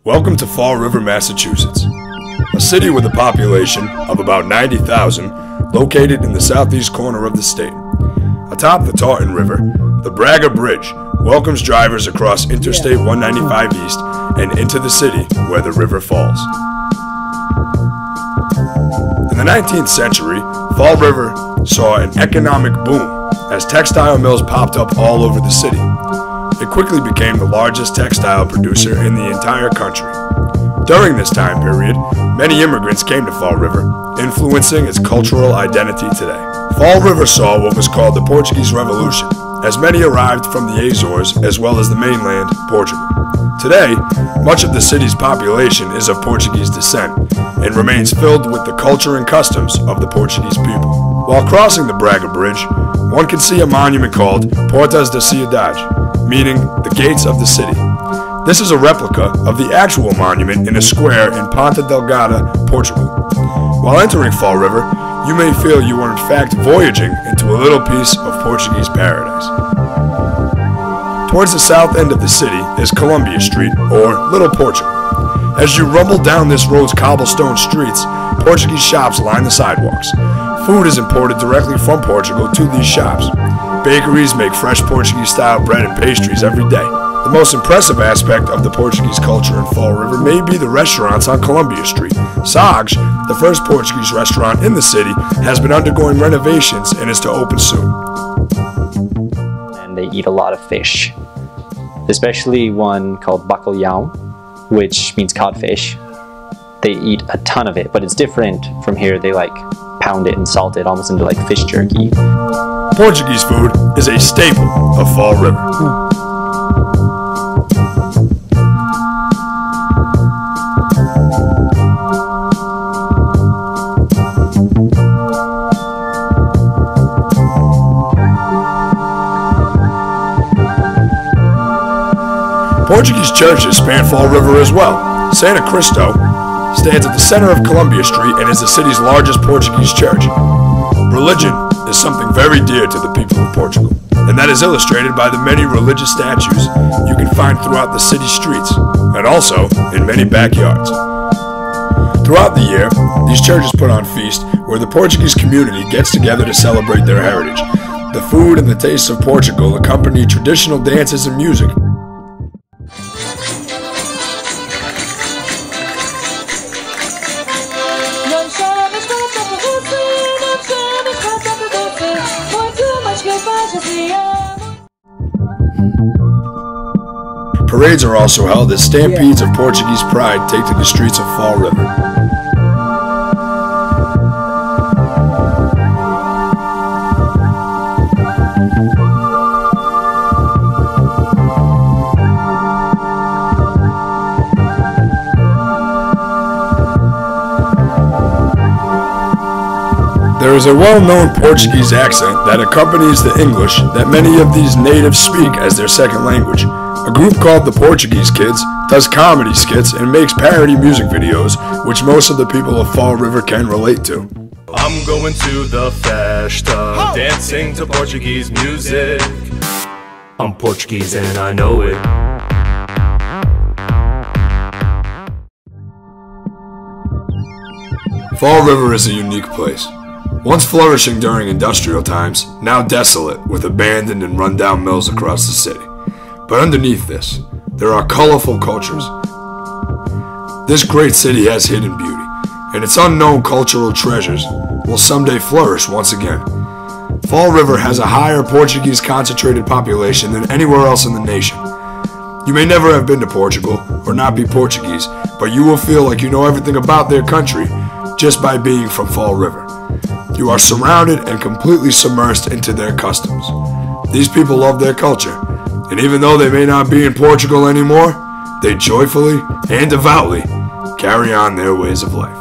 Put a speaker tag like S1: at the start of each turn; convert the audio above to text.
S1: Welcome to Fall River, Massachusetts, a city with a population of about 90,000 located in the southeast corner of the state. Atop the Taunton River, the Braga Bridge welcomes drivers across Interstate 195 East and into the city where the river falls. In the 19th century, Fall River saw an economic boom as textile mills popped up all over the city. It quickly became the largest textile producer in the entire country. During this time period, many immigrants came to Fall River, influencing its cultural identity today. Fall River saw what was called the Portuguese Revolution, as many arrived from the Azores as well as the mainland, Portugal. Today, much of the city's population is of Portuguese descent and remains filled with the culture and customs of the Portuguese people. While crossing the Braga Bridge, one can see a monument called Portas da Cidade, meaning the gates of the city. This is a replica of the actual monument in a square in Ponta Delgada, Portugal. While entering Fall River, you may feel you are in fact voyaging into a little piece of Portuguese paradise. Towards the south end of the city is Columbia Street, or Little Portugal. As you rumble down this road's cobblestone streets, Portuguese shops line the sidewalks. Food is imported directly from Portugal to these shops. Bakeries make fresh Portuguese-style bread and pastries every day. The most impressive aspect of the Portuguese culture in Fall River may be the restaurants on Columbia Street. Sag's, the first Portuguese restaurant in the city, has been undergoing renovations and is to open soon.
S2: And they eat a lot of fish, especially one called bacalhau, which means codfish. They eat a ton of it, but it's different from here. They pound it and salt it almost into fish jerky.
S1: Portuguese food is a staple of Fall River. Portuguese churches span Fall River as well. Santa Cristo stands at the center of Columbia Street and is the city's largest Portuguese church. Religion is something very dear to the people of Portugal, and that is illustrated by the many religious statues you can find throughout the city streets, and also in many backyards. Throughout the year, these churches put on feasts where the Portuguese community gets together to celebrate their heritage. The food and the tastes of Portugal accompany traditional dances and music. Parades are also held as stampedes of Portuguese pride take to the streets of Fall River. There is a well-known Portuguese accent that accompanies the English that many of these natives speak as their second language. A group called the Portuguese Kids does comedy skits and makes parody music videos, which most of the people of Fall River can relate to.
S3: I'm going to the festa, dancing to Portuguese music. I'm Portuguese and I know it.
S1: Fall River is a unique place. Once flourishing during industrial times, now desolate with abandoned and run-down mills across the city. But underneath this, there are colorful cultures. This great city has hidden beauty, and its unknown cultural treasures will someday flourish once again. Fall River has a higher Portuguese concentrated population than anywhere else in the nation. You may never have been to Portugal or not be Portuguese, but you will feel like you know everything about their country just by being from Fall River. You are surrounded and completely submersed into their customs. These people love their culture, and even though they may not be in Portugal anymore, they joyfully and devoutly carry on their ways of life.